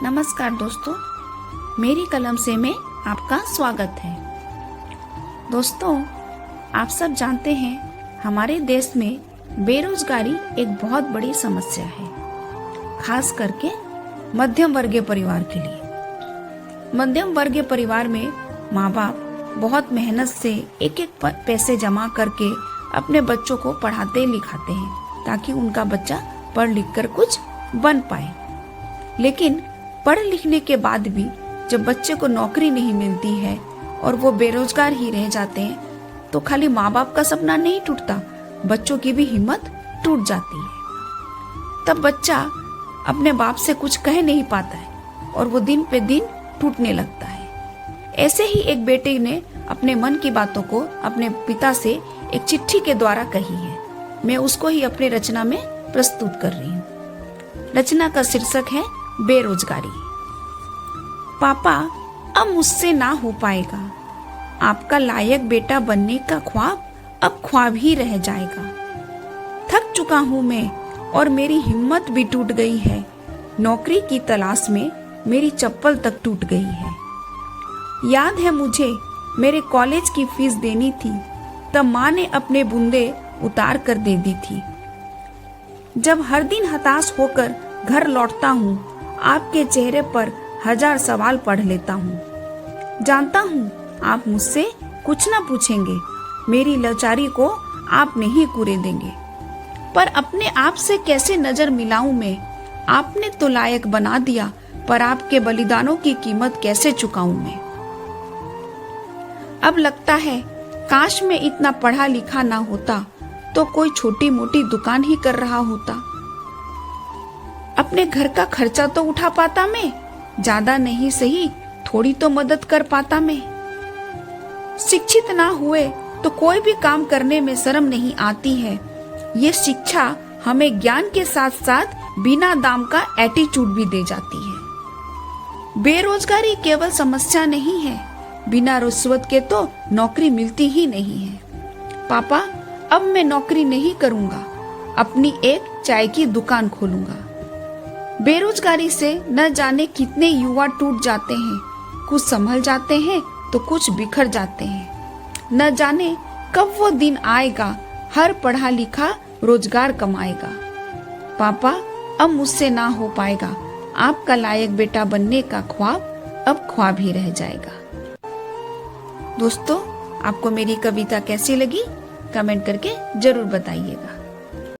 नमस्कार दोस्तों, मेरी कलम से में आपका स्वागत है। दोस्तों, आप सब जानते हैं हमारे देश में बेरोजगारी एक बहुत बड़ी समस्या है, खास करके मध्यम वर्गीय परिवार के लिए। मध्यम वर्गीय परिवार में माँ बाप बहुत मेहनत से एक एक पैसे जमा करके अपने बच्चों को पढ़ाते लिखाते हैं ताकि उनका बच्चा पढ़ लिख कर कुछ बन पाए। लेकिन पढ़ लिखने के बाद भी जब बच्चे को नौकरी नहीं मिलती है और वो बेरोजगार ही रह जाते हैं तो खाली माँ बाप का सपना नहीं टूटता, बच्चों की भी हिम्मत टूट जाती है। तब बच्चा अपने बाप से कुछ कह नहीं पाता है और वो दिन पे दिन टूटने लगता है। ऐसे ही एक बेटे ने अपने मन की बातों को अपने पिता से एक चिट्ठी के द्वारा कही है। मैं उसको ही अपनी रचना में प्रस्तुत कर रही हूँ। रचना का शीर्षक है बेरोजगारी। पापा, अब मुझसे ना हो पाएगा। आपका लायक बेटा बनने का ख्वाब अब ख्वाब ही रह जाएगा। थक चुका हूँ मैं और मेरी हिम्मत भी टूट गई है। नौकरी की तलाश में मेरी चप्पल तक टूट गई है। याद है मुझे मेरे कॉलेज की फीस देनी थी, तब माँ ने अपने बूंदे उतार कर दे दी थी। जब हर दिन हताश होकर घर लौटता हूँ, आपके चेहरे पर हजार सवाल पढ़ लेता हूँ। जानता हूँ आप मुझसे कुछ ना पूछेंगे, मेरी लाचारी को आप नहीं कूरे देंगे। पर अपने आप से कैसे नजर मिलाऊं मैं? आपने तो लायक बना दिया, पर आपके बलिदानों की कीमत कैसे चुकाऊं मैं? अब लगता है काश मैं इतना पढ़ा लिखा ना होता तो कोई छोटी मोटी दुकान ही कर रहा होता। अपने घर का खर्चा तो उठा पाता मैं, ज्यादा नहीं सही थोड़ी तो मदद कर पाता मैं। शिक्षित ना हुए तो कोई भी काम करने में शर्म नहीं आती है। ये शिक्षा हमें ज्ञान के साथ साथ बिना दाम का एटीट्यूड भी दे जाती है। बेरोजगारी केवल समस्या नहीं है, बिना रुश्वत के तो नौकरी मिलती ही नहीं है। पापा, अब मैं नौकरी नहीं करूंगा, अपनी एक चाय की दुकान खोलूंगा। बेरोजगारी से न जाने कितने युवा टूट जाते हैं, कुछ संभल जाते हैं तो कुछ बिखर जाते हैं। न जाने कब वो दिन आएगा, हर पढ़ा लिखा रोजगार कमाएगा। पापा, अब मुझसे ना हो पाएगा, आपका लायक बेटा बनने का ख्वाब अब ख्वाब ही रह जाएगा। दोस्तों, आपको मेरी कविता कैसी लगी कमेंट करके जरूर बताइएगा।